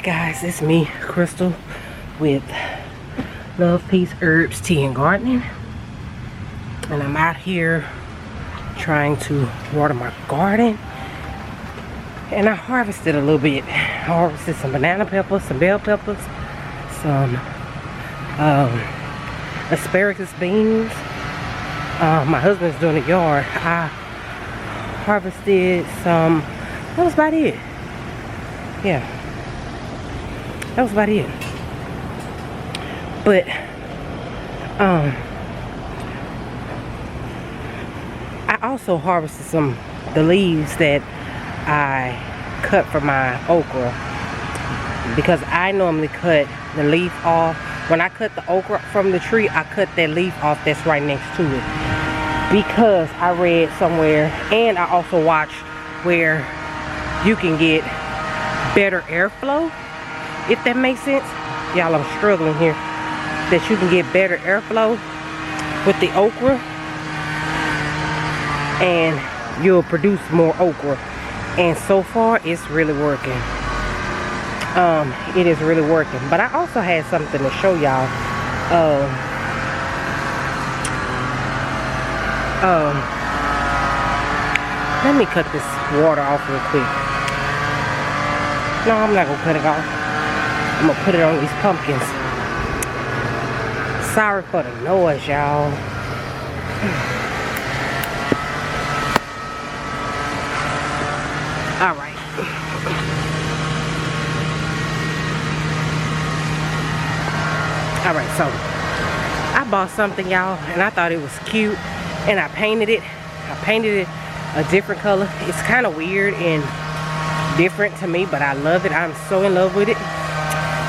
Guys, it's me, Crystal, with Love, Peace, Herbs, Tea, and Gardening. And I'm out here trying to water my garden. And I harvested a little bit. I harvested some banana peppers, some bell peppers, some asparagus beans. My husband's doing the yard. I harvested some. That was about it. Yeah. That was about it. But I also harvested the leaves that I cut from my okra, because I normally cut the leaf off. When I cut the okra from the tree, I cut that leaf off that's right next to it, because I read somewhere, and I also watched where you can get better airflow, if that makes sense. Y'all, I'm struggling here. That you can get better airflow with the okra, and you'll produce more okra. And so far, it's really working. It is really working. But I also had something to show y'all. Let me cut this water off real quick. No, I'm not gonna cut it off. I'm gonna put it on these pumpkins. Sorry for the noise, y'all. Alright. Alright, so I bought something, y'all, and I thought it was cute, and I painted it. I painted it a different color. It's kind of weird and different to me, but I love it. I'm so in love with it.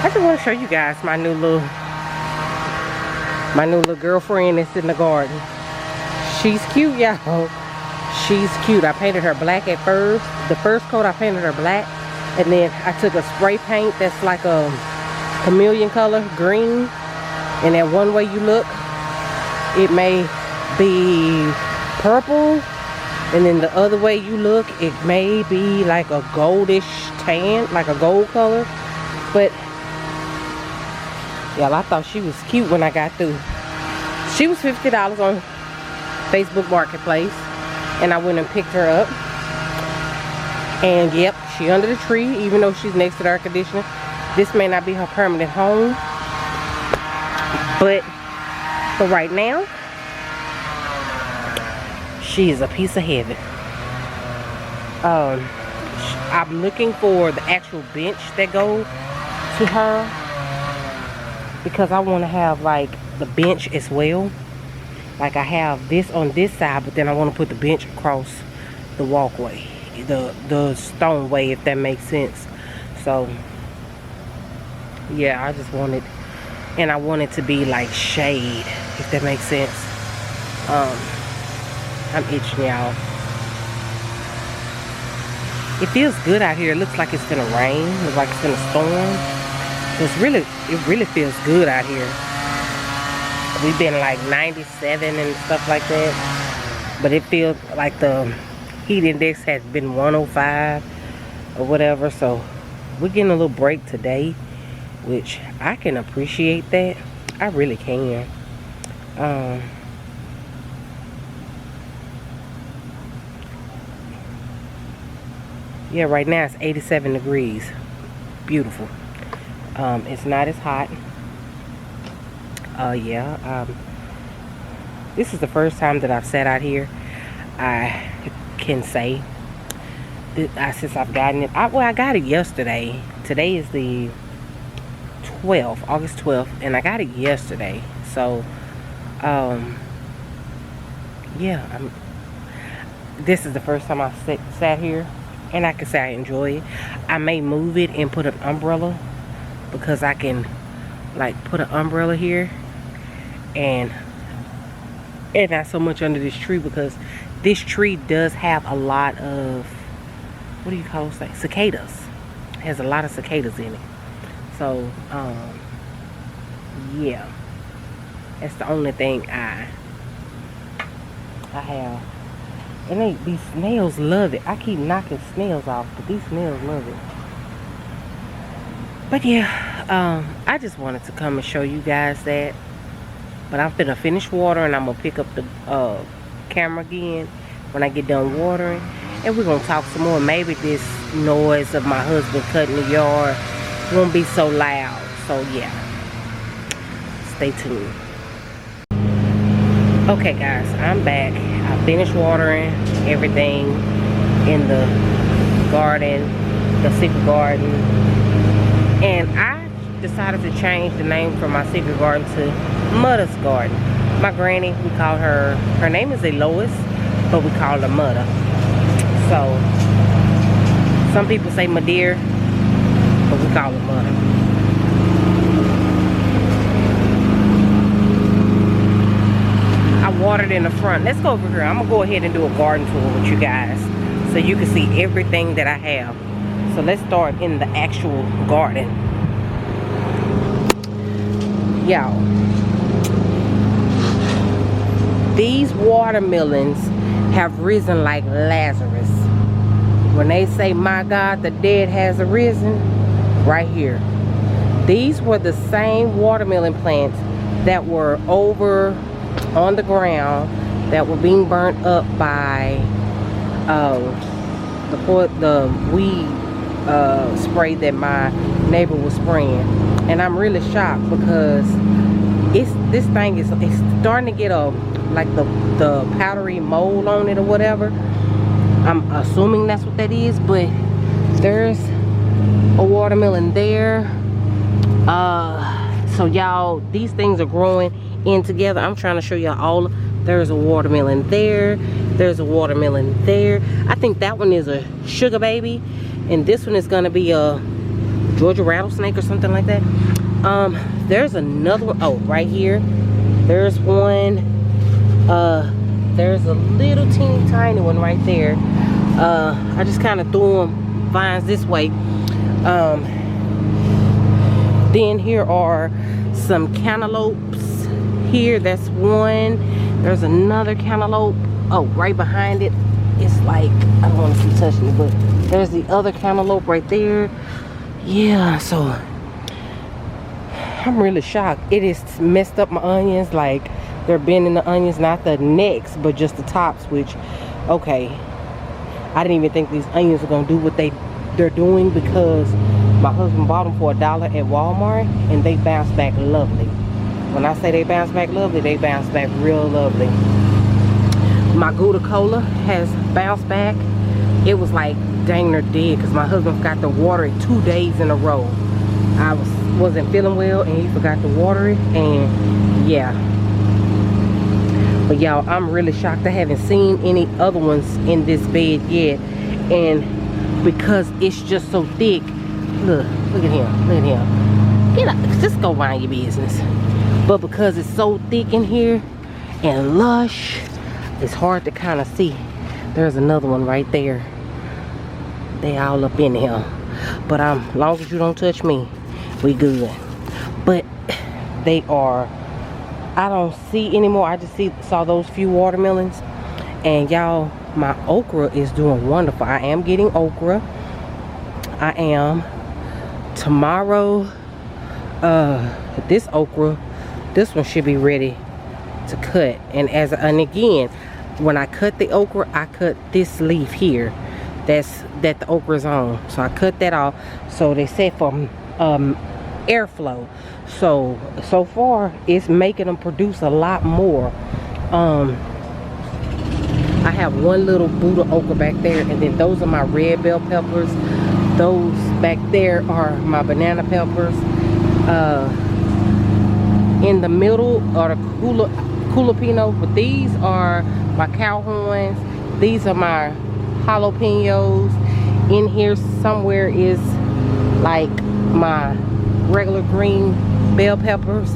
I just want to show you guys my new little girlfriend that's in the garden. She's cute, y'all. She's cute. I painted her black at first. The first coat I painted her black, and then I took a spray paint that's like a chameleon color, green, and that one way you look, it may be purple, and then the other way you look, it may be like a goldish tan, like a gold color. But y'all, I thought she was cute when I got through. She was $50 on Facebook Marketplace, and I went and picked her up. And yep, she under the tree, even though she's next to the air conditioner. This may not be her permanent home, but for right now, she is a piece of heaven. I'm looking for the actual bench that goes to her, because I want to have like the bench as well. Like I have this on this side, but then I want to put the bench across the walkway, the stone way, if that makes sense. So yeah, I just wanted, and I want it to be like shade, if that makes sense. I'm itching, y'all. It feels good out here. It looks like it's gonna rain. It looks like it's gonna storm. It really feels good out here. We've been like 97 and stuff like that, but it feels like the heat index has been 105 or whatever. So we're getting a little break today, which I can appreciate that. I really can. Yeah, right now it's 87 degrees. Beautiful. It's not as hot. This is the first time that I've sat out here. I can say since I've gotten it. Well, I got it yesterday. Today is the 12th, August 12th, and I got it yesterday. So, yeah, this is the first time I've sat here, and I can say I enjoy it. I may move it and put an umbrella, because I can like put an umbrella here and not so much under this tree, because this tree does have a lot of, what do you call those things? Cicadas. It has a lot of cicadas in it. So yeah, that's the only thing I have. And these snails love it. I keep knocking snails off, but these snails love it. But yeah, I just wanted to come and show you guys that. But I'm finna finish watering. I'm gonna pick up the camera again when I get done watering, and we're gonna talk some more. Maybe this noise of my husband cutting the yard won't be so loud. So yeah, stay tuned. Okay guys, I'm back. I finished watering everything in the garden, the secret garden, and I decided to change the name from my secret garden to Mudda's Garden. My granny, we call her, her name is Elois, but we call her Mudda. So some people say Madeir, but we call her Mudda. I watered in the front. Let's go over here. I'm gonna go ahead and do a garden tour with you guys so you can see everything that I have. So let's start in the actual garden. Y'all, these watermelons have risen like Lazarus. When they say, my God, the dead has arisen, right here. These were the same watermelon plants that were over on the ground that were being burnt up by the weed spray that my neighbor was spraying. And I'm really shocked because this thing is starting to get like the powdery mold on it or whatever. I'm assuming that's what that is, but there's a watermelon there. So y'all, these things are growing in together. I'm trying to show y'all all. There's a watermelon there, there's a watermelon there. I think that one is a sugar baby, and this one is gonna be a Georgia rattlesnake or something like that. There's another one. Oh, right here there's one. There's a little teeny tiny one right there. I just kind of threw them vines this way. Then here are some cantaloupes. Here, that's one. There's another cantaloupe. Oh, right behind it. It's like, I don't want to keep touching it, but there's the other cantaloupe right there. Yeah, so I'm really shocked. It has messed up my onions. Like, they're bending the onions, not the necks, but just the tops, which, okay. I didn't even think these onions were gonna do what they're doing, because my husband bought them for $1 at Walmart, and they bounced back lovely. When I say they bounce back lovely, they bounce back real lovely. My Gouda Cola has bounced back. It was like dang near dead because my husband forgot to water it 2 days in a row. I wasn't feeling well and he forgot to water it, and yeah. But y'all, I'm really shocked. I haven't seen any other ones in this bed yet, and because it's just so thick. Look at him, look at him. Get up, just go mind your business. But because it's so thick in here and lush, it's hard to kind of see. There's another one right there. They all up in here. But as long as you don't touch me, we good. But they are, I don't see anymore. I just saw those few watermelons. And y'all, my okra is doing wonderful. I am getting okra. I am. Tomorrow, this okra, this one should be ready to cut. And again, when I cut the okra, I cut this leaf here that the okra is on. So I cut that off. So they said for airflow. So far it's making them produce a lot more. I have one little Buddha okra back there, and then those are my red bell peppers. Those back there are my banana peppers. In the middle are the jalapeno, but these are my cow horns. These are my jalapenos. In here somewhere is like my regular green bell peppers.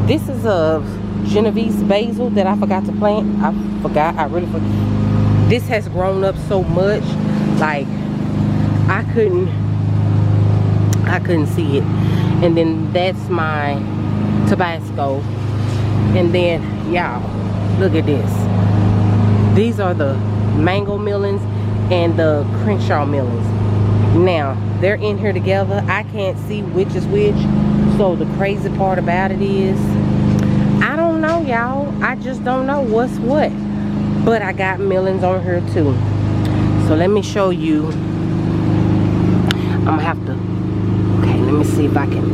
This is a Genovese basil that I forgot to plant. I really forgot. This has grown up so much, like I couldn't see it. And then that's my Tabasco. And then y'all, look at this. These are the mango melons and the Crenshaw melons. Now, they're in here together. I can't see which is which. So the crazy part about it is, I don't know, y'all. I just don't know what's what. But I got melons on here too. So let me show you. I'm gonna have to, okay, let me see if I can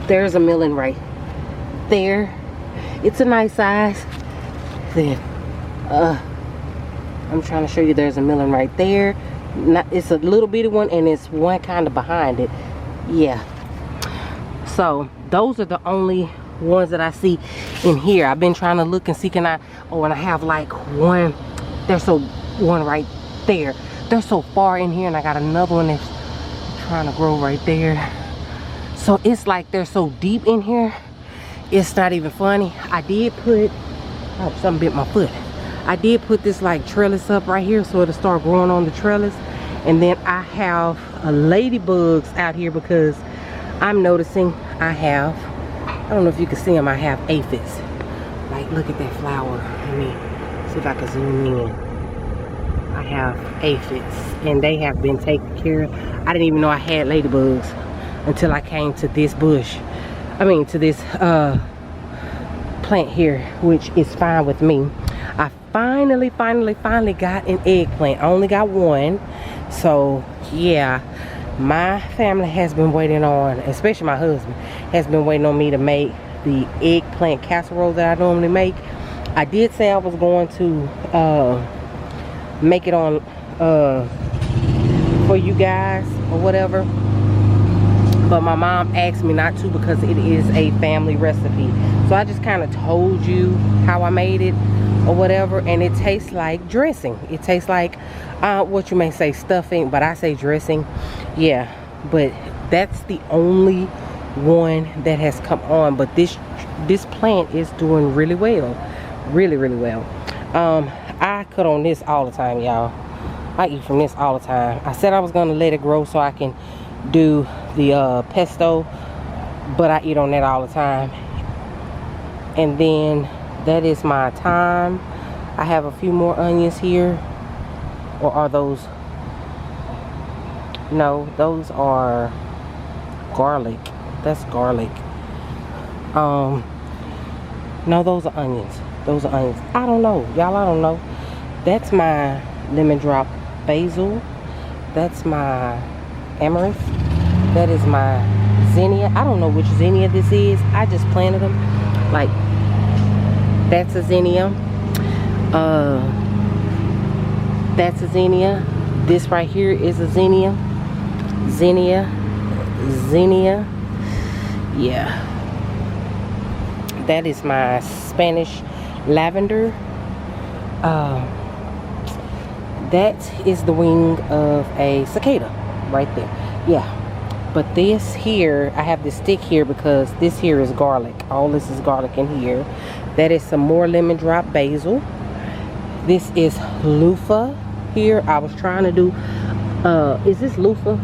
there's a melon right there. It's a nice size. Then I'm trying to show you, there's a melon right there. It's a little bitty one, and it's one kind of behind it. Yeah. So those are the only ones that I see in here. I've been trying to look and see, can I, oh, and I have like one, there's one right there. They're so far in here, and I got another one that's trying to grow right there. So it's like they're so deep in here, it's not even funny. I did put, oh, something bit my foot. I did put this like trellis up right here so it'll start growing on the trellis. And then I have ladybugs out here because I'm noticing I have, I don't know if you can see them, I have aphids. Like, look at that flower. Let me see if I can zoom in. I have aphids, and they have been taken care of. I didn't even know I had ladybugs until I came to this bush. I mean, to this plant here, which is fine with me. I finally got an eggplant. I only got one. So yeah, my family has been waiting on, especially my husband, has been waiting on me to make the eggplant casserole that I normally make. I did say I was going to make it on for you guys or whatever, but my mom asked me not to because it is a family recipe. So I just kind of told you how I made it or whatever, and it tastes like dressing. It tastes like what you may say stuffing, but I say dressing. Yeah, but that's the only one that has come on. But this plant is doing really well, really well. I cut on this all the time, y'all. I eat from this all the time. I said I was gonna let it grow so I can do the pesto, but I eat on that all the time. And then that is my thyme. I have a few more onions here. Or are those? No, those are garlic. That's garlic. No, those are onions. Those are onions. I don't know, y'all. I don't know. That's my lemon drop basil. That's my amaranth. That is my zinnia. I don't know which zinnia this is. I just planted them. Like, that's a zinnia. That's a zinnia. This right here is a zinnia. Zinnia. Yeah. That is my Spanish lavender. That is the wing of a cicada right there. Yeah. But this here, I have this stick here because this here is garlic. All this is garlic in here. That is some more lemon drop basil. This is loofah here. I was trying to do, is this loofah?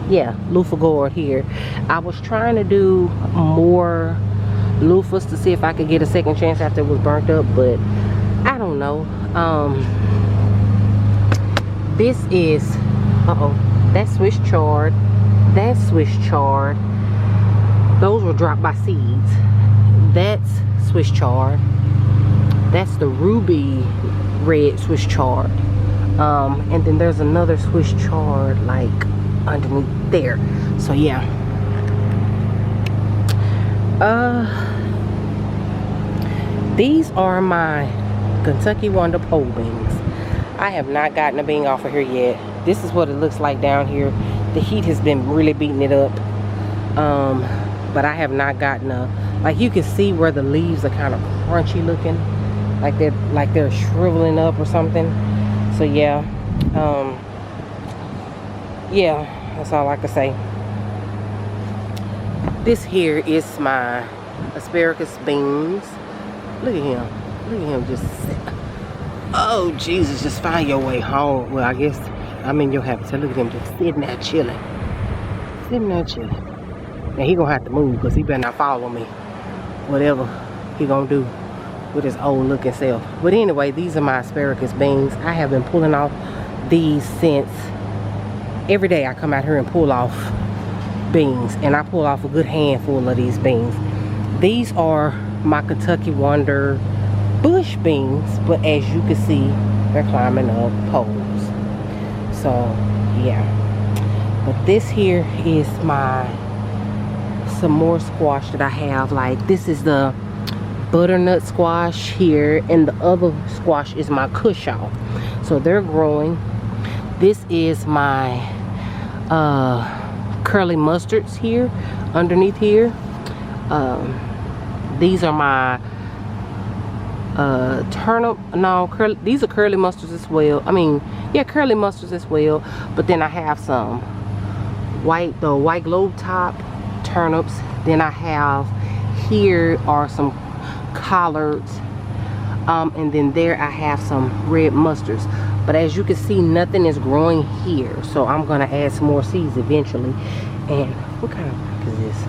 Yeah, loofah gourd here. I was trying to do more loofahs to see if I could get a second chance after it was burnt up, but I don't know. This is, that's Swiss chard. That's Swiss chard. Those were dropped by seeds. That's Swiss chard. That's the ruby red Swiss chard. And then there's another Swiss chard like underneath there. So yeah. These are my Kentucky Wonder pole beans. I have not gotten a bean off of here yet. This is what it looks like down here. The heat has been really beating it up. But I have not gotten a, like, you can see where the leaves are kind of crunchy looking, like they're shriveling up or something. So yeah, yeah, that's all I can say. This here is my asparagus beans. Look at him just oh Jesus, just find your way home. Well, I guess I'm in your habitat. Look at him just sitting there chilling. Now he gonna have to move because he better not follow me, whatever he gonna do. with his old looking self. But anyway, these are my asparagus beans. I have been pulling off these since every day I come out here and pull off beans, and I pull off a good handful of these beans. These are my Kentucky Wonder bush beans, but as you can see, they're climbing up poles. So yeah, but this here is some more squash that I have. Like, this is the butternut squash here, and the other squash is my cushaw. So they're growing. This is my curly mustards here underneath here. These are my these are curly mustards as well. I mean, yeah, curly mustards as well. But then I have some the white globe top turnips. Then I have here are some collards, and then there I have some red mustards. But as you can see, nothing is growing here, so I'm gonna add some more seeds eventually. And what kind of rock is this?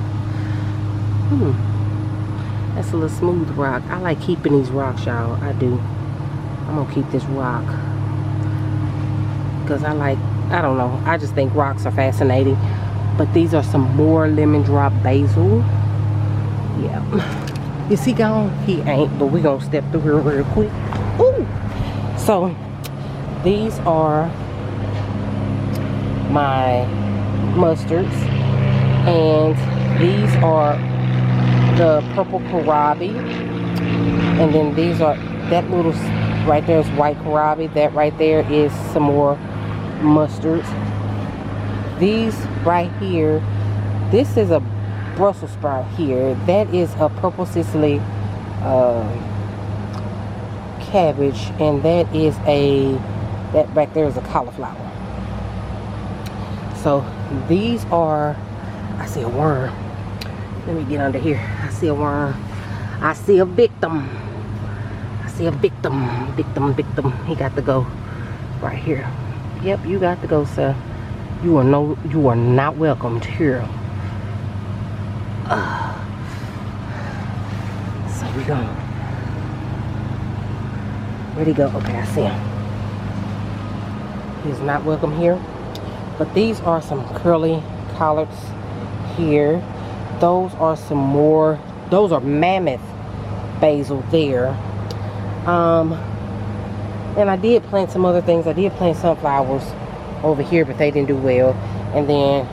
That's a little smooth rock. I like keeping these rocks, y'all. I do. I'm gonna keep this rock because I don't know, I just think rocks are fascinating. But these are some more lemon drop basil. Yeah. Is he gone? He ain't, but we gonna step through here real quick. Ooh. So these are my mustards, and these are the purple kohlrabi, and then these are, that little right there is white kohlrabi. That right there is some more mustards. These right here, this is a Brussels sprout here. That is a purple Sicily cabbage, and that back there is a cauliflower. So these are, I see a worm. Let me get under here. I see a worm. I see a victim. I see a victim. Victim. He got to go right here. Yep, you got to go, sir. You are not welcomed here. So we go. Where'd he go? Okay, I see him. He's not welcome here. But these are some curly collards here. Those are some more, those are mammoth basil there. And I did plant some other things. I did plant sunflowers over here, but they didn't do well. And then,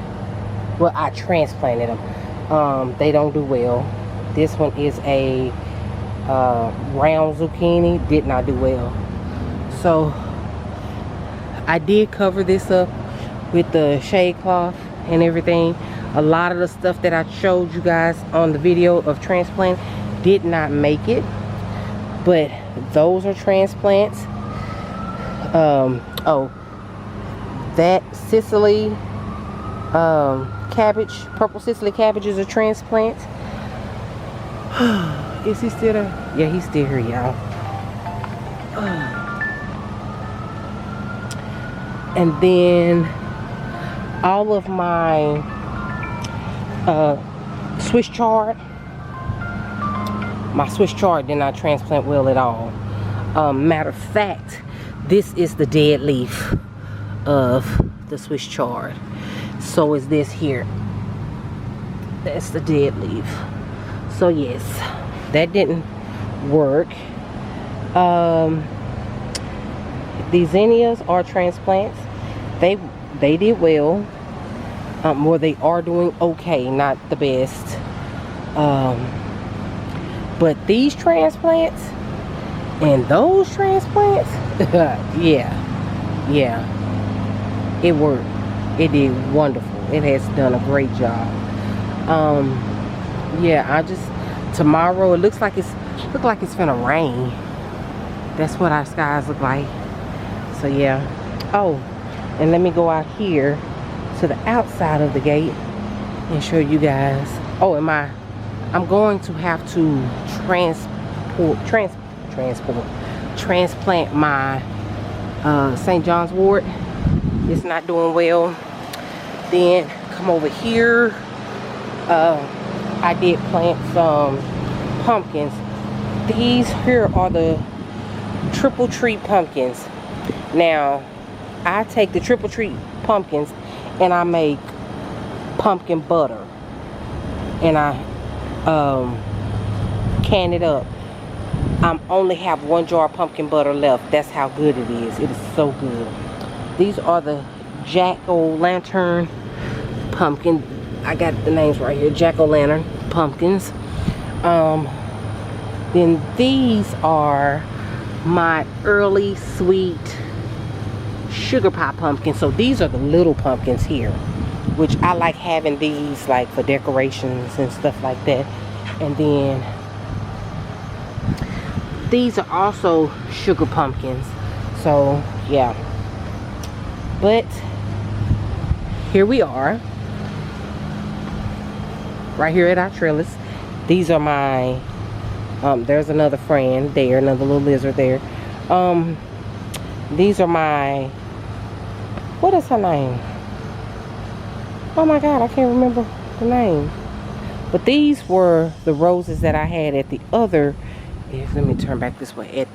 well, I transplanted them. They don't do well. This one is a round zucchini, did not do well. So I did cover this up with the shade cloth and everything. A lot of the stuff that I showed you guys on the video of transplant did not make it, but those are transplants. Oh, that Sicily cabbage, purple Sicily cabbage, is a transplant. Is he still there? Yeah, he's still here, y'all. And then all of my Swiss chard, did not transplant well at all. Matter of fact, this is the dead leaf of the Swiss chard. So is this here. That's the dead leaf. So yes, that didn't work. These zinnias are transplants. They did well. Or they are doing okay, not the best. But these transplants and those transplants, yeah, it worked. It did wonderful. It has done a great job. Yeah, tomorrow it looks like it's gonna rain. That's what our skies look like. So yeah. Oh, and let me go out here to the outside of the gate and show you guys. Oh, I'm going to have to transplant my St. John's wort. It's not doing well. Then come over here. I did plant some pumpkins, these here are the triple treat pumpkins. Now, I take the triple treat pumpkins and I make pumpkin butter. And I can it up. I only have 1 jar of pumpkin butter left. That's how good it is. It is so good. These are the jack-o'-lantern pumpkin. I got the names right here. Jack-o'-lantern pumpkins. Then these are my early sweet sugar pie pumpkins. So these are the little pumpkins here, which I like having these like for decorations and stuff like that. And then these are also sugar pumpkins. So yeah, but here we are right here at our trellis. These are my there's another friend there, another little lizard there. These are my, what is her name? Oh my god, I can't remember the name. But these were the roses that I had at the other, let me turn back this way, at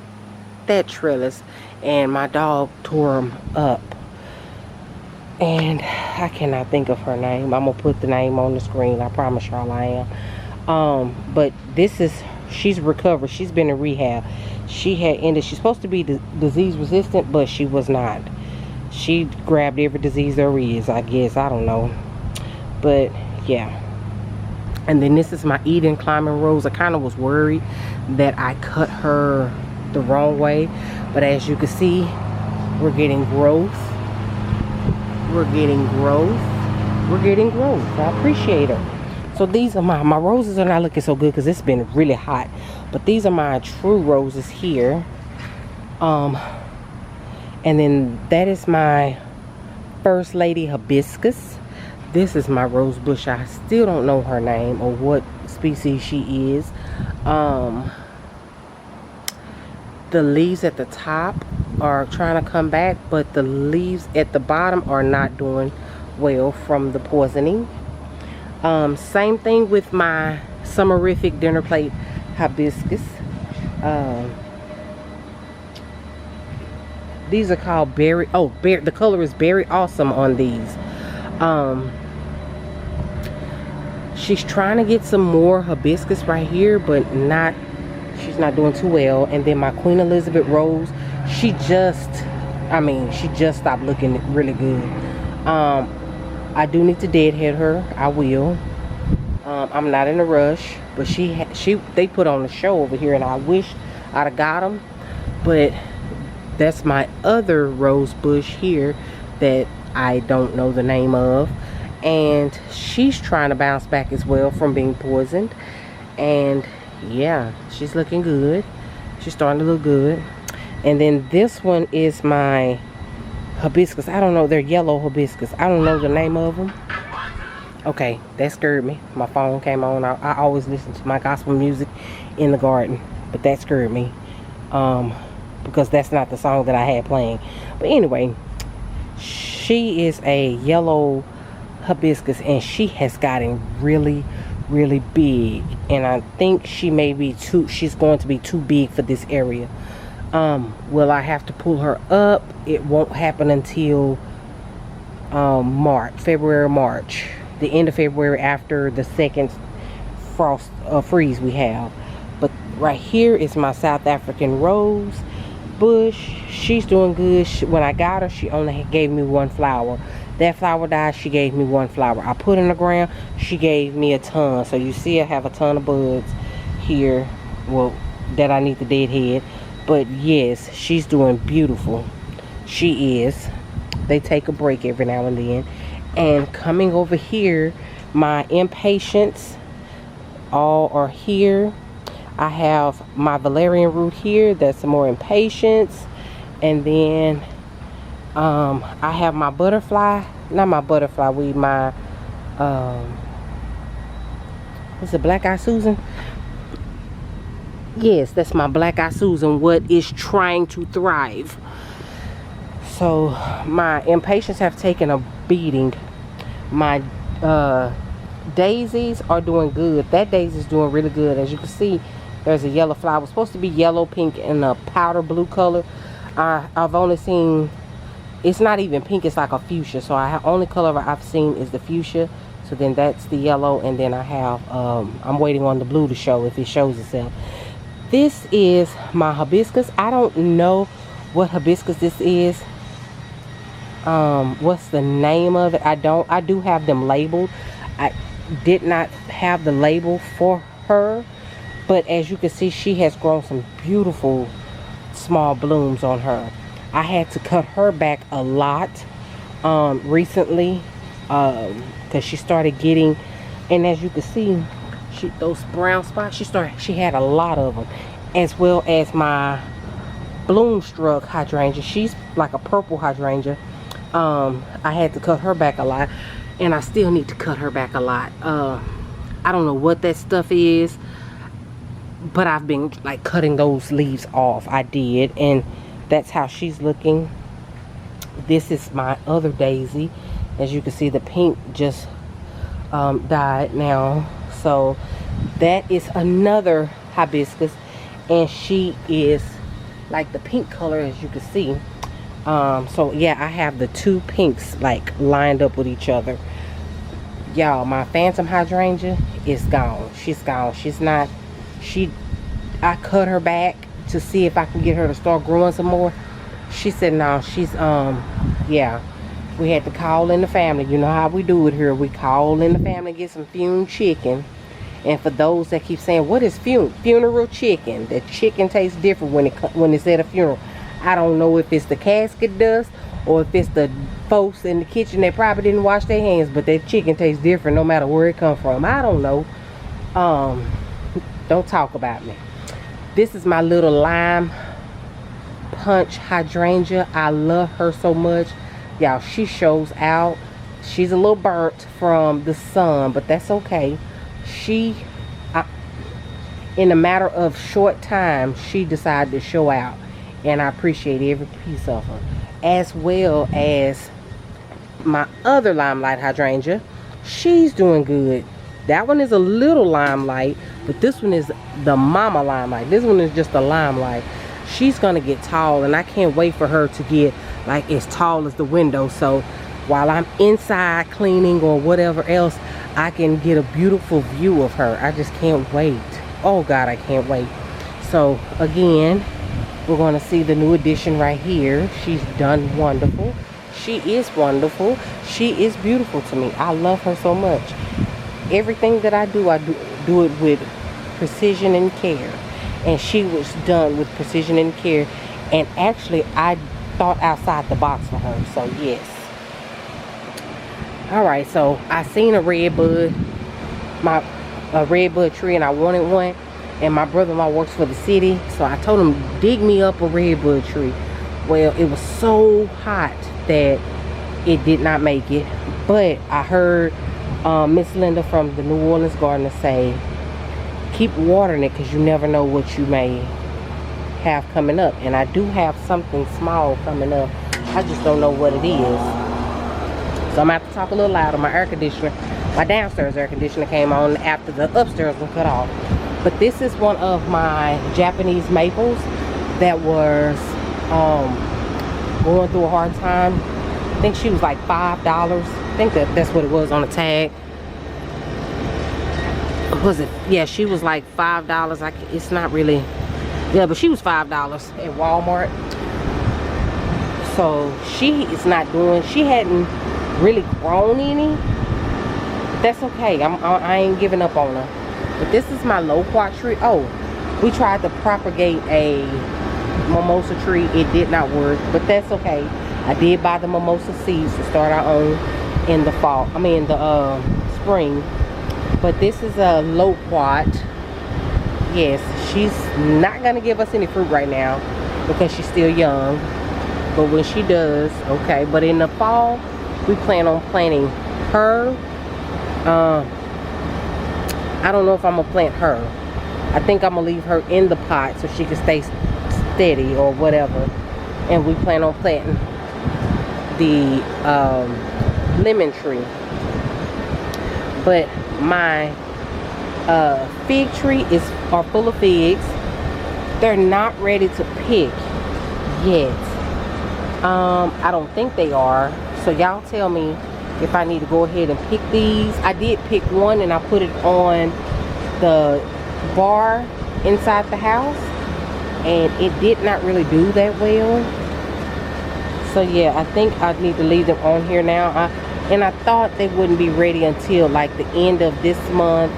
that trellis, and my dog tore them up. And I cannot think of her name. I'm gonna put the name on the screen, I promise y'all I am. But this is, she's recovered. She's been in rehab. She had ended, she's supposed to be disease resistant, but she was not. She grabbed every disease there is, I guess. I don't know. But yeah. And then this is my Eden climbing rose. I kind of was worried that I cut her the wrong way, but as you can see, we're getting growth. We're getting growth. We're getting growth. I appreciate her. So these are my roses are not looking so good because it's been really hot, but these are my true roses here. And then that is my First Lady hibiscus. This is my rose bush. I still don't know her name or what species she is. The leaves at the top are trying to come back, but the leaves at the bottom are not doing well from the poisoning. Same thing with my Summerific dinner plate hibiscus. These are called berry. Oh, the color is Berry Awesome on these. She's trying to get some more hibiscus right here, but she's not doing too well. And then my Queen Elizabeth rose, she just stopped looking really good. I do need to deadhead her. I will. I'm not in a rush, but they put on a show over here, and I wish I'd have got them. But that's my other rose bush here that I don't know the name of, and she's trying to bounce back as well from being poisoned. And yeah, she's looking good. She's starting to look good. And then this one is my hibiscus. I don't know, they're yellow hibiscus. I don't know the name of them. Okay, that scared me. My phone came on. I always listen to my gospel music in the garden, but that scared me because that's not the song that I had playing. But anyway, she is a yellow hibiscus, and she has gotten really big, and I think she may be she's going to be too big for this area. Will I have to pull her up? It won't happen until February, March, the end of February, after the second frost freeze we have. But right here is my South African rose bush. She's doing good. When I got her, she only gave me 1 flower. That flower died, she gave me 1 flower. I put in the ground, she gave me a ton. So you see I have a ton of buds here, well, that I need to deadhead. But yes, she's doing beautiful. She is. They take a break every now and then. And coming over here, my impatiens all are here. I have my valerian root here. That's some more impatiens. And then I have my butterfly, not my butterfly weed, my what's it, Black Eye Susan? Yes, that's my Black Eye Susan, what is trying to thrive. So my impatiens have taken a beating. My daisies are doing good. That daisy's doing really good. As you can see, There's a yellow flower. It's supposed to be yellow, pink, and a powder blue color. I've only seen, it's not even pink, it's like a fuchsia. So only color I've seen is the fuchsia. So then that's the yellow, and then I have, I'm waiting on the blue to show if it shows itself. This is my hibiscus. I don't know what hibiscus this is. What's the name of it? I do have them labeled. I did not have the label for her, but as you can see, she has grown some beautiful small blooms on her. I had to cut her back a lot recently because she started getting, and as you can see, those brown spots, she had a lot of them, as well as my bloomstruck hydrangea. She's like a purple hydrangea. I had to cut her back a lot, and I still need to cut her back a lot. I don't know what that stuff is, but I've been like cutting those leaves off. I did, and that's how she's looking. This is my other daisy. As you can see, the pink just died now. So that is another hibiscus, and she is like the pink color, as you can see. So yeah, I have the two pinks like lined up with each other. Y'all, my phantom hydrangea is gone. She's gone. She's not, I cut her back to see if I can get her to start growing some more. She said no. She's yeah, we had to call in the family. You know how we do it here. We call in the family, get some fumed chicken. And for those that keep saying, what is funeral chicken? That chicken tastes different when it's at a funeral. I don't know if it's the casket dust or if it's the folks in the kitchen that probably didn't wash their hands, but that chicken tastes different no matter where it comes from. I don't know. Don't talk about me. This is my little lime punch hydrangea. I love her so much. Y'all, she shows out. She's a little burnt from the sun, but that's okay. In a matter of short time, she decided to show out, and I appreciate every piece of her. As well as my other limelight hydrangea, she's doing good. That one is a little limelight, but this one is the mama limelight. This one is just a limelight. She's gonna get tall, and I can't wait for her to get like as tall as the window, so while I'm inside cleaning or whatever else, I can get a beautiful view of her. I just can't wait. Oh God, I can't wait. So again, we're going to see the new addition right here. She's done wonderful. She is wonderful. She is beautiful to me. I love her so much. Everything that I do it with precision and care. And she was done with precision and care. And actually, I thought outside the box for her. So yes. Alright, so I seen a red bud. A red bud tree, and I wanted one. And my brother-in-law works for the city, so I told him, dig me up a redbud tree. Well, it was so hot that it did not make it. But I heard Miss Linda from the New Orleans Gardener say, keep watering it, because you never know what you may have coming up. And I do have something small coming up. I just don't know what it is. So I'm going to have to talk a little louder. My air conditioner, my downstairs air conditioner came on after the upstairs was cut off. But this is one of my Japanese maples that was going through a hard time. I think she was like $5. I think that's what it was on the tag. Was it? Yeah, she was like $5. It's not really. Yeah, but she was $5 at Walmart. So she is not doing. She hadn't really grown any. But that's okay. I ain't giving up on her. But this is my loquat tree. Oh, we tried to propagate a mimosa tree. It did not work, but that's okay. I did buy the mimosa seeds to start our own in the fall. I mean, the spring. But this is a loquat. Yes, she's not gonna give us any fruit right now because she's still young. But when she does, okay. But in the fall, we plan on planting her. I don't know if I'm gonna plant her. I think I'm gonna leave her in the pot so she can stay steady or whatever. And we plan on planting the lemon tree. But my fig tree is are full of figs. They're not ready to pick yet. I don't think they are. So y'all tell me if I need to go ahead and pick these. I did pick one and I put it on the bar inside the house, and it did not really do that well. So yeah, I think I need to leave them on here now. And I thought they wouldn't be ready until like the end of this month,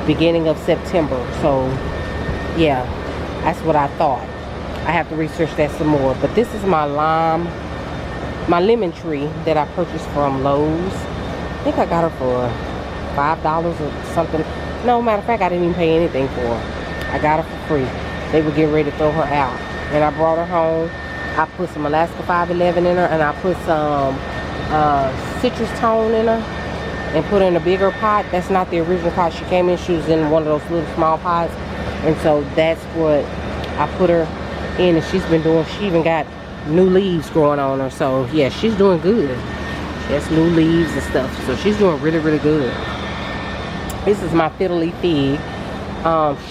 beginning of September. So yeah, that's what I thought. I have to research that some more. But this is my lemon tree that I purchased from Lowe's. I think I got her for $5 or something. No, matter of fact, I didn't even pay anything for her. I got her for free. They were getting ready to throw her out, and I brought her home. I put some Alaska 511 in her, and I put some citrus tone in her, and put her in a bigger pot. That's not the original pot she came in. She was in one of those little small pots, and so that's what I put her in, and she's been doing. She even got new leaves growing on her. So yeah, she's doing good. She has new leaves and stuff, so she's doing really, really good. This is my fiddle leaf fig.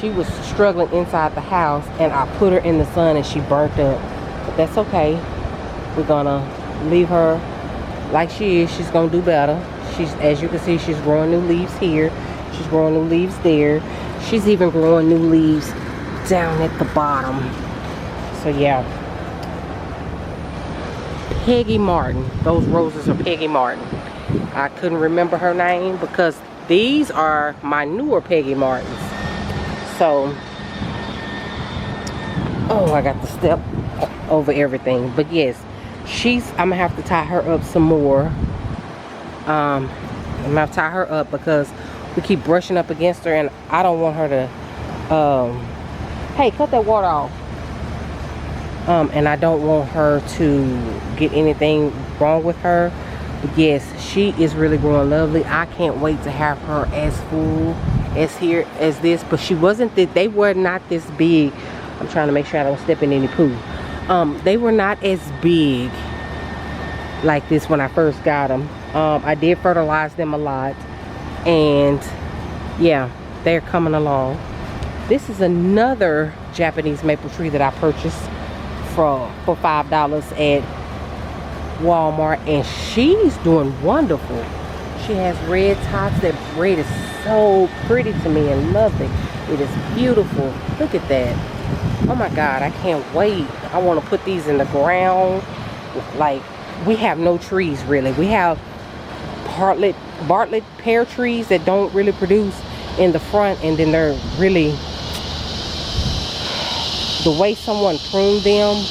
She was struggling inside the house, and I put her in the sun and she burnt up. But that's okay. We're gonna leave her like she is. She's gonna do better. She's, as you can see, she's growing new leaves here. She's growing new leaves there. She's even growing new leaves down at the bottom. So yeah. Peggy Martin. Those roses are Peggy Martin. I couldn't remember her name because these are my newer Peggy Martins. So, oh, I got to step over everything. But yes, I'm gonna have to tie her up some more. I'm gonna have to tie her up because we keep brushing up against her, and I don't want her to hey, cut that water off. And I don't want her to get anything wrong with her. But yes, she is really growing lovely. I can't wait to have her as full as this. But she wasn't they were not this big. I'm trying to make sure I don't step in any poo. They were not as big like this when I first got them. I did fertilize them a lot, and yeah, they're coming along. This is another Japanese maple tree that I purchased for $5 at Walmart, and she's doing wonderful. She has red tops. That red is so pretty to me and lovely. It is beautiful. Look at that. Oh my God, I can't wait. I want to put these in the ground. Like, we have no trees really. We have Bartlett pear trees that don't really produce in the front, and then they're really, the way someone pruned them,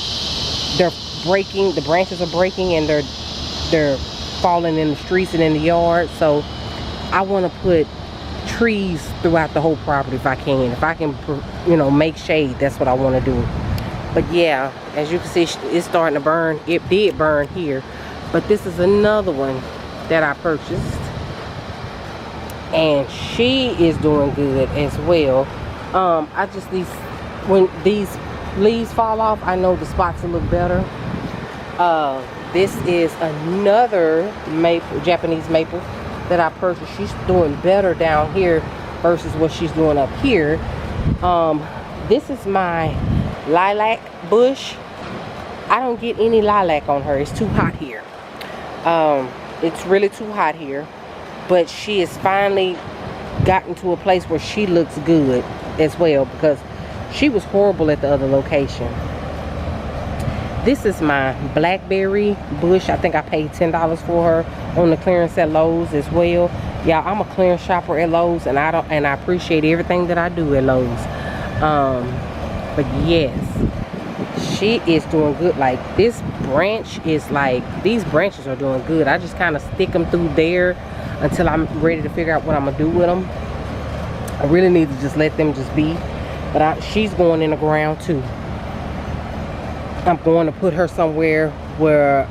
they're breaking, the branches are breaking, and they're falling in the streets and in the yard. So I want to put trees throughout the whole property if I can. If I can, you know, make shade, that's what I want to do. But yeah, as you can see, it's starting to burn. It did burn here, but this is another one that I purchased, and she is doing good as well. I just, when these leaves fall off, I know the spots will look better. This is another maple, Japanese maple, that I purchased. She's doing better down here versus what she's doing up here. This is my lilac bush. I don't get any lilac on her. It's too hot here. It's really too hot here. But she has finally gotten to a place where she looks good as well, because she was horrible at the other location. This is my blackberry bush. I think I paid $10 for her on the clearance at Lowe's as well. Yeah, I'm a clearance shopper at Lowe's, and I appreciate everything that I do at Lowe's. But yes, she is doing good. Like, this branch is like, these branches are doing good. I just kind of stick them through there until I'm ready to figure out what I'm gonna do with them. I really need to just let them just be. But she's going in the ground too. I'm going to put her somewhere where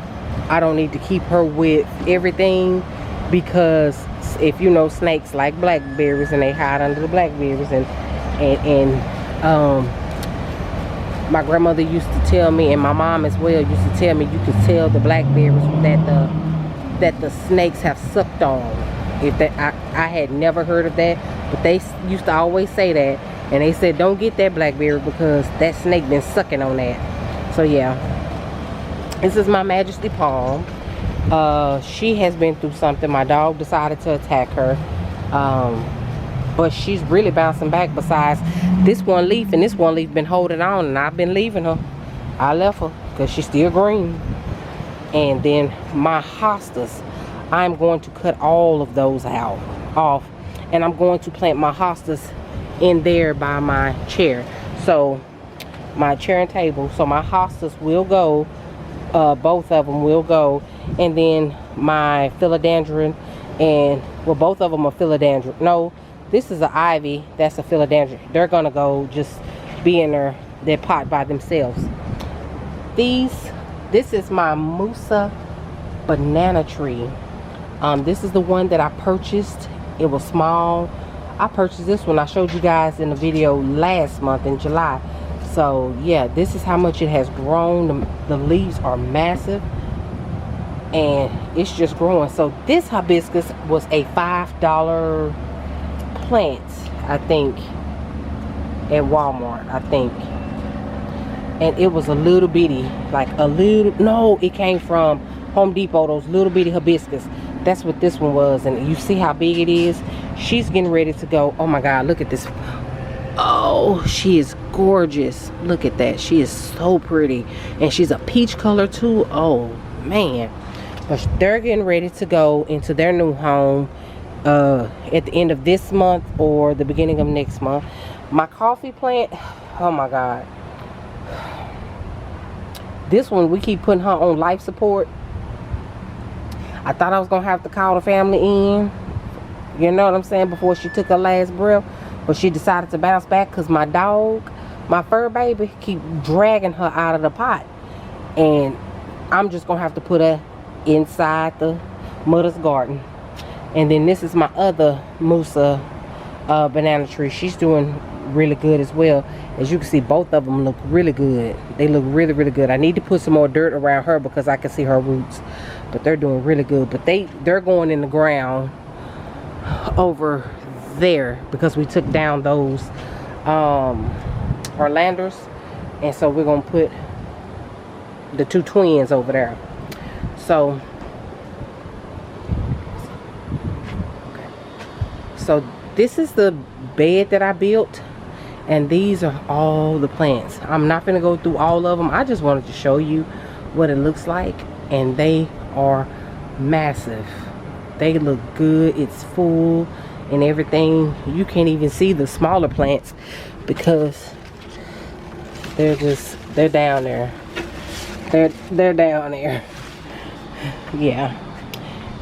I don't need to keep her with everything, because if you know, snakes like blackberries, and they hide under the blackberries, and my grandmother used to tell me, and my mom as well used to tell me, you could tell the blackberries that the snakes have sucked on. If that, I had never heard of that, but they used to always say that And they said don't get that blackberry because that snake been sucking on that. So yeah, this is my Majesty palm. She has been through something. My dog decided to attack her, but she's really bouncing back. Besides this one leaf, and this one leaf been holding on, and I've been leaving her. I left her because she's still green. And then my hostas, I'm going to cut all of those off, and I'm going to plant my hostas in there by my chair. So my chair and table, so my hostas will go, both of them will go. And then my philodendron, and well, both of them are philodendron. No, this is an ivy, that's a philodendron. They're gonna go just be in their pot by themselves. This is my Musa banana tree. This is the one that I purchased. It was small. I purchased this one. I showed you guys in the video last month in July. So yeah, this is how much it has grown. The leaves are massive, and it's just growing. So this hibiscus was a $5 plant, I think, at Walmart, I think. And it was a little bitty, like a little, no, it came from Home Depot, those little bitty hibiscus. That's what this one was. And you see how big it is? She's getting ready to go. Oh my God, look at this. Oh, she is gorgeous. Look at that. She is so pretty. And she's a peach color too. Oh man. But they're getting ready to go into their new home at the end of this month or the beginning of next month. My coffee plant, oh my God. This one, we keep putting her on life support. I thought I was gonna have to call the family in, you know what I'm saying, before she took her last breath. But she decided to bounce back because my dog, my fur baby, keep dragging her out of the pot. And I'm just gonna have to put her inside the mother's garden. And then this is my other Musa banana tree. She's doing really good as well. As you can see, both of them look really good. They look really, really good. I need to put some more dirt around her because I can see her roots. But they're doing really good. But they're going in the ground over there because we took down those Orlanders. And so we're going to put the two twins over there. So, okay. So this is the bed that I built. And these are all the plants. I'm not going to go through all of them. I just wanted to show you what it looks like. And they are massive. They look good. It's full and everything. You can't even see the smaller plants because they're down there. They're down there. Yeah.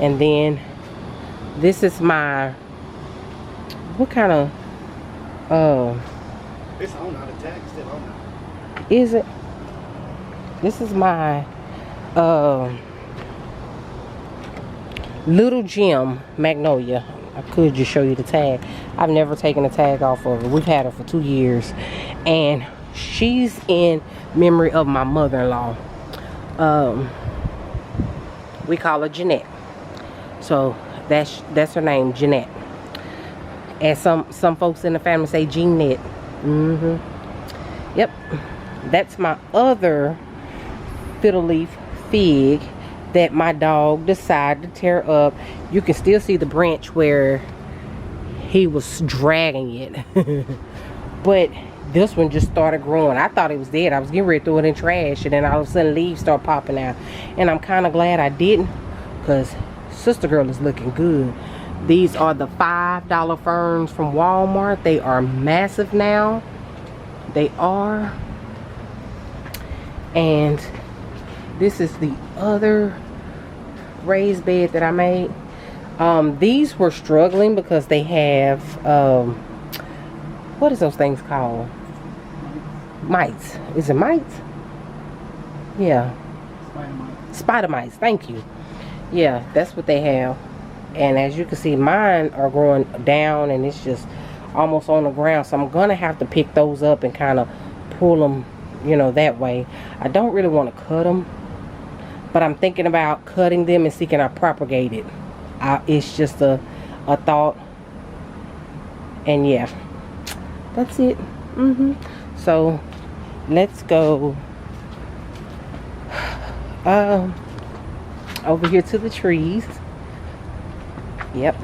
And then this is my, what kind of it's on now, the tag's still on now. Is it? This is my Little Gem Magnolia. I could just show you the tag. I've never taken the tag off of her. We've had her for 2 years. And she's in memory of my mother-in-law. We call her Jeanette. So that's her name, Jeanette. And some folks in the family say Jeanette. Yep. That's my other fiddle leaf fig that my dog decided to tear up. You can still see the branch where he was dragging it. But this one just started growing. I thought it was dead. I was getting ready to throw it in trash, and then all of a sudden leaves start popping out. And I'm kind of glad I didn't, because sister girl is looking good. These are the $5 ferns from Walmart. They are massive now. They are. And this is the other raised bed that I made. These were struggling because they have, what is those things called? Mites. Is it mites? Yeah. Spider mites. Spider mites. Thank you. Yeah, that's what they have. And as you can see, mine are growing down and it's just almost on the ground. So I'm going to have to pick those up and kind of pull them, you know, that way. I don't really want to cut them, but I'm thinking about cutting them and see can I propagate it. It's just a thought. And yeah, That's it. So let's go over here to the trees. Yep,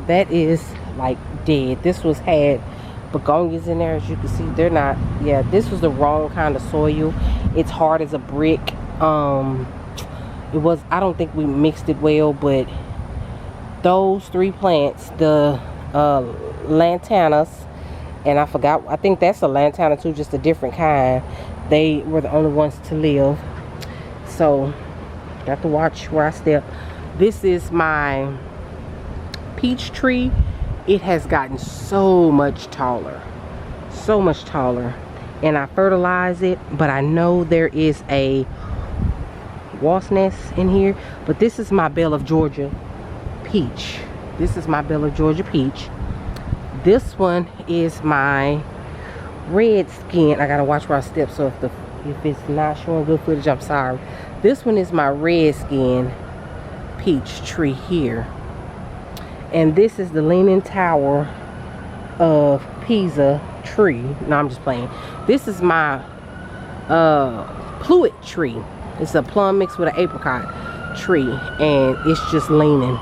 that is like dead. This was had begonias in there, as you can see. They're not, yeah, this was the wrong kind of soil. It's hard as a brick. It was, I don't think we mixed it well, but those 3 plants, the lantanas, and I forgot, I think that's a lantana too, just a different kind, they were the only ones to live. So got to watch where I step. This is my peach tree. It has gotten so much taller, and I fertilize it, but I know there is a wasp nest in here. But this is my Belle of Georgia peach. This one is my red skin. I gotta watch where I step, so if it's not showing good footage, I'm sorry. This one is my red skin peach tree here. And this is the Leaning Tower of Pisa tree. No, I'm just playing. This is my Pluet tree. It's a plum mixed with an apricot tree, and it's just leaning.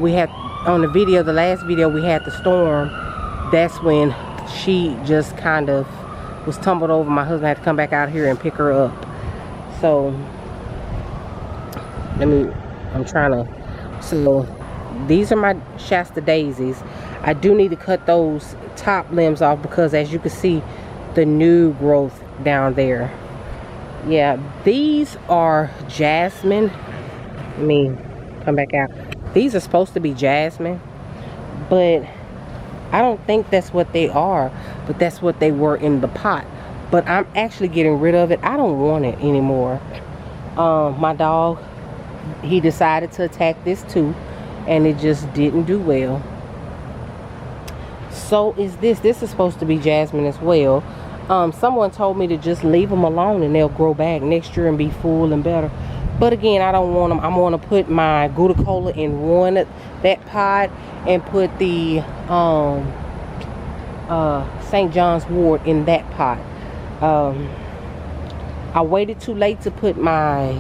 We had on the video, the last video, we had the storm. That's when she just kind of was tumbled over. My husband had to come back out here and pick her up. So so these are my Shasta daisies. I do need to cut those top limbs off because, as you can see, the new growth down there. Yeah, these are jasmine. Let me come back out. These are supposed to be jasmine, but I don't think that's what they are, but that's what they were in the pot. But I'm actually getting rid of it. I don't want it anymore. My dog, he decided to attack this too, and it just didn't do well. So is this. This is supposed to be jasmine as well. Someone told me to just leave them alone and they'll grow back next year and be full and better. But again, I don't want them. I'm going to put my Guticola in one of that pot and put the St. John's wort in that pot. I waited too late to put my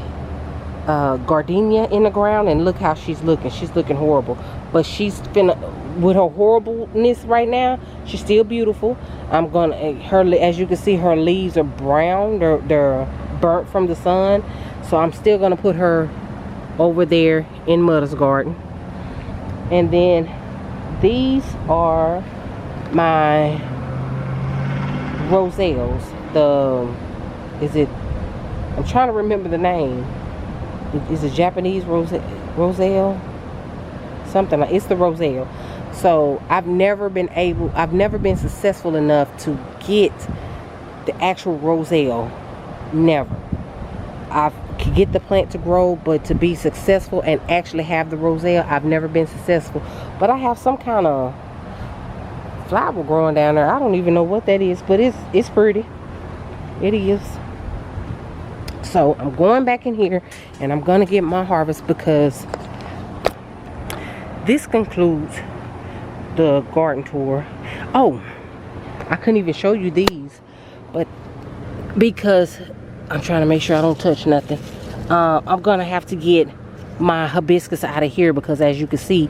gardenia in the ground, and look how she's looking. She's looking horrible, but she's finna, with her horribleness right now, she's still beautiful. I'm gonna, as you can see, her leaves are brown. They're burnt from the sun. So I'm still gonna put her over there in Mother's garden. And then these are my roselles. I'm trying to remember the name. Is it Japanese roselle? Something like, it's the roselle. So I've never been successful enough to get the actual roselle. Never. I could get the plant to grow, but to be successful and actually have the roselle, I've never been successful. But I have some kind of flower growing down there. I don't even know what that is, but it's pretty. It is. So I'm going back in here and I'm gonna get my harvest, because this concludes the garden tour. Oh, I couldn't even show you these, but because I'm trying to make sure I don't touch nothing, I'm gonna have to get my hibiscus out of here, because as you can see,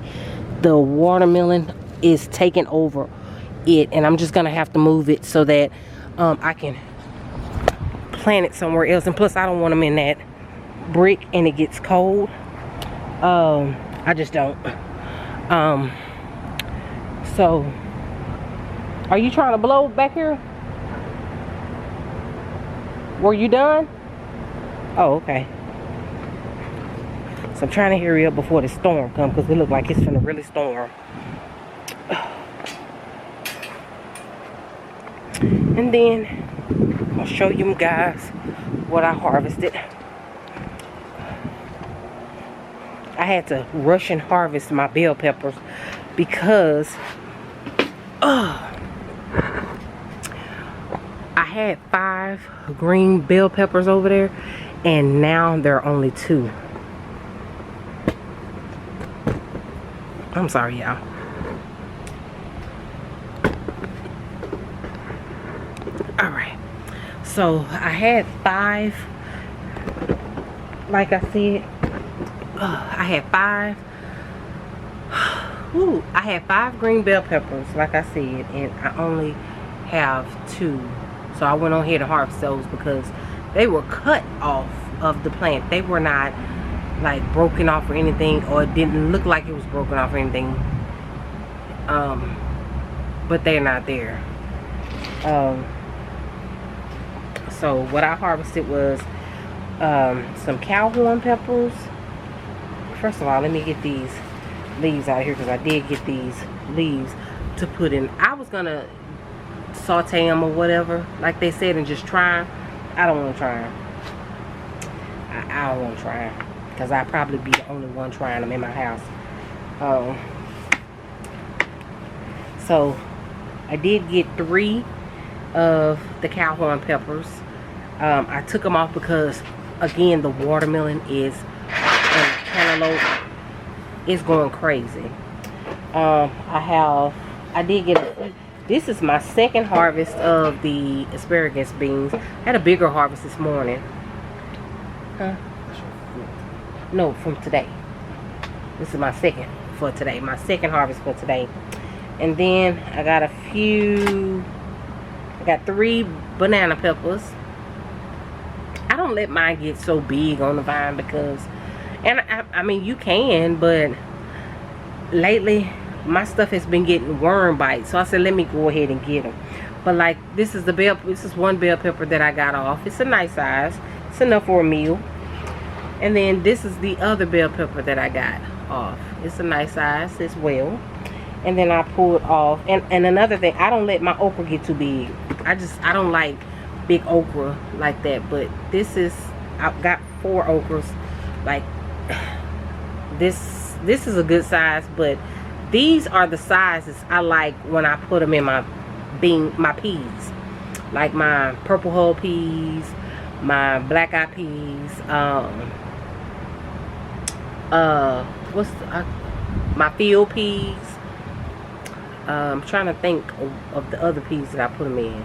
the watermelon is taking over it, and I'm just gonna have to move it so that I can plant it somewhere else. And plus, I don't want them in that brick and it gets cold. I just don't. So are you trying to blow back here? Were you done? Oh, okay. So I'm trying to hurry up before the storm comes, because it looks like it's gonna really storm. And then I'll show you guys what I harvested. I had to rush and harvest my bell peppers because I had 5 green bell peppers over there, and now there are only 2. I'm sorry, y'all. So I had 5, like I said, I had 5. I had 5 green bell peppers, like I said, and I only have 2. So I went on here to harvest those because they were cut off of the plant. They were not like broken off or anything, or it didn't look like it was broken off or anything. But they're not there. So what I harvested was some cowhorn peppers. First of all, let me get these leaves out of here because I did get these leaves to put in. I was gonna saute them or whatever, like they said, and just try them. I don't want to try them. I don't want to try them because I'd probably be the only one trying them in my house. So I did get 3 of the cowhorn peppers. I took them off because, again, the watermelon is, and the cantaloupe is going crazy. I did get this is my second harvest of the asparagus beans. I had a bigger harvest this morning. No, from today. This is my second for today. My second harvest for today. And then I got I got 3 banana peppers. I don't let mine get so big on the vine because, and I mean you can, but lately my stuff has been getting worm bites, so I said let me go ahead and get them. But like this is one bell pepper that I got off. It's a nice size. It's enough for a meal. And then this is the other bell pepper that I got off. It's a nice size as well. And then I pulled off, and another thing, I don't let my okra get too big. I don't like big okra like that. But this is, I've got 4 okras. Like this is a good size, but these are the sizes I like when I put them in my peas, like my purple hull peas, my black eyed peas, my field peas. I'm trying to think of the other peas that I put them in.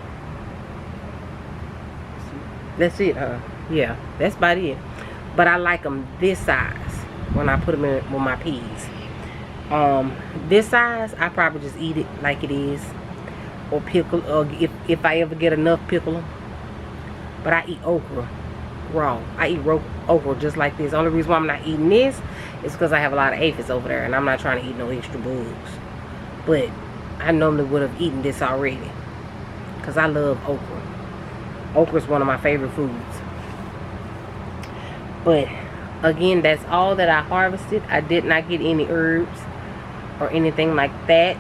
That's it, huh? Yeah, that's about it. But I like them this size when I put them in with my peas. This size, I probably just eat it like it is, or pickle, or if I ever get enough, pickle them. But I eat okra raw. I eat okra just like this. The only reason why I'm not eating this is because I have a lot of aphids over there, and I'm not trying to eat no extra bugs. But I normally would have eaten this already because I love okra. Okra is one of my favorite foods. But again, that's all that I harvested. I did not get any herbs or anything like that.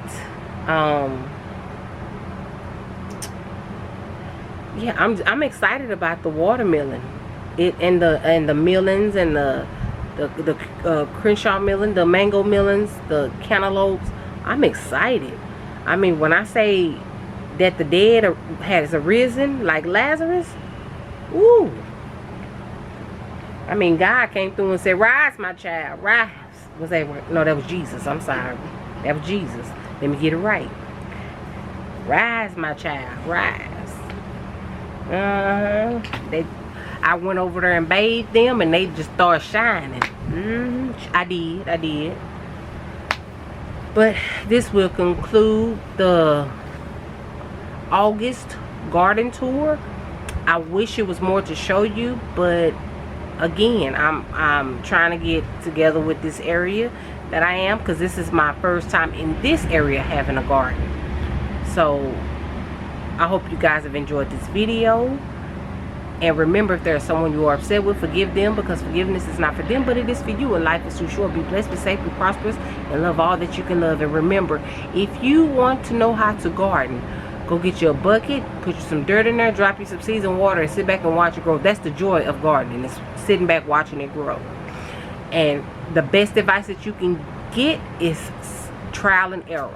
Yeah, I'm excited about the watermelon. And the melons and the Crenshaw melon, the mango melons, the cantaloupes. I'm excited. I mean, when I say that the dead has arisen like Lazarus, ooh. I mean, God came through and said, "Rise, my child, rise." Was that? No, that was Jesus. I'm sorry. That was Jesus. Let me get it right. Rise, my child, rise. I went over there and bathed them, and they just started shining. I did. But this will conclude the August garden tour. I wish it was more to show you, but again, I'm trying to get together with this area that I am, because this is my first time in this area having a garden. So I hope you guys have enjoyed this video. And remember, if there's someone you are upset with, forgive them, because forgiveness is not for them, but it is for you, and life is too short. Be blessed, be safe, be prosperous, and love all that you can love. And remember, if you want to know how to garden, go get you a bucket, put you some dirt in there, drop you some seeds and water, and sit back and watch it grow. That's the joy of gardening, is sitting back watching it grow. And the best advice that you can get is trial and error.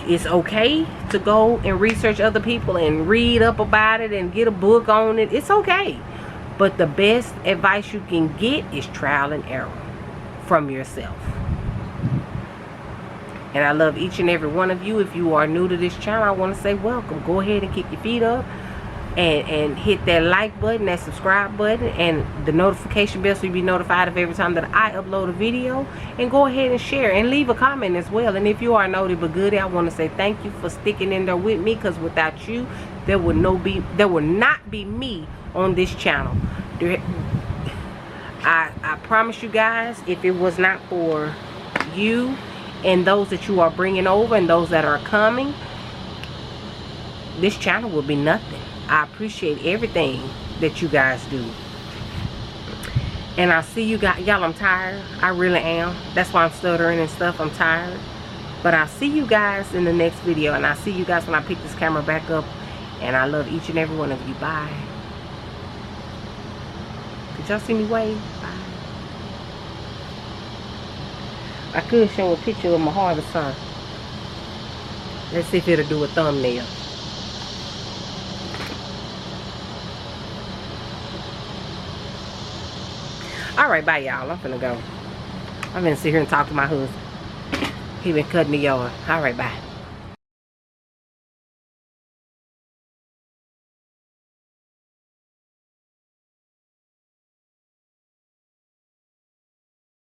It's okay to go and research other people and read up about it and get a book on it. It's okay. But the best advice you can get is trial and error from yourself. And I love each and every one of you. If you are new to this channel, I want to say welcome. Go ahead and kick your feet up. and hit that like button, that subscribe button, and the notification bell so you'll be notified of every time that I upload a video. And go ahead and share and leave a comment as well. And if you are naughty but goody, I want to say thank you for sticking in there with me, because without you there would not be me on this channel. I promise you guys, if it was not for you and those that you are bringing over and those that are coming, this channel will be nothing. I appreciate everything that you guys do. And I'll see you guys. Y'all, I'm tired. I really am. That's why I'm stuttering and stuff. I'm tired. But I'll see you guys in the next video. And I'll see you guys when I pick this camera back up. And I love each and every one of you. Bye. Did y'all see me wave? Bye. I could show a picture of my harvest, huh? Let's see if it'll do a thumbnail. Alright, bye y'all. I'm finna go. I'm gonna sit here and talk to my husband. He been cutting the yard. Alright, bye.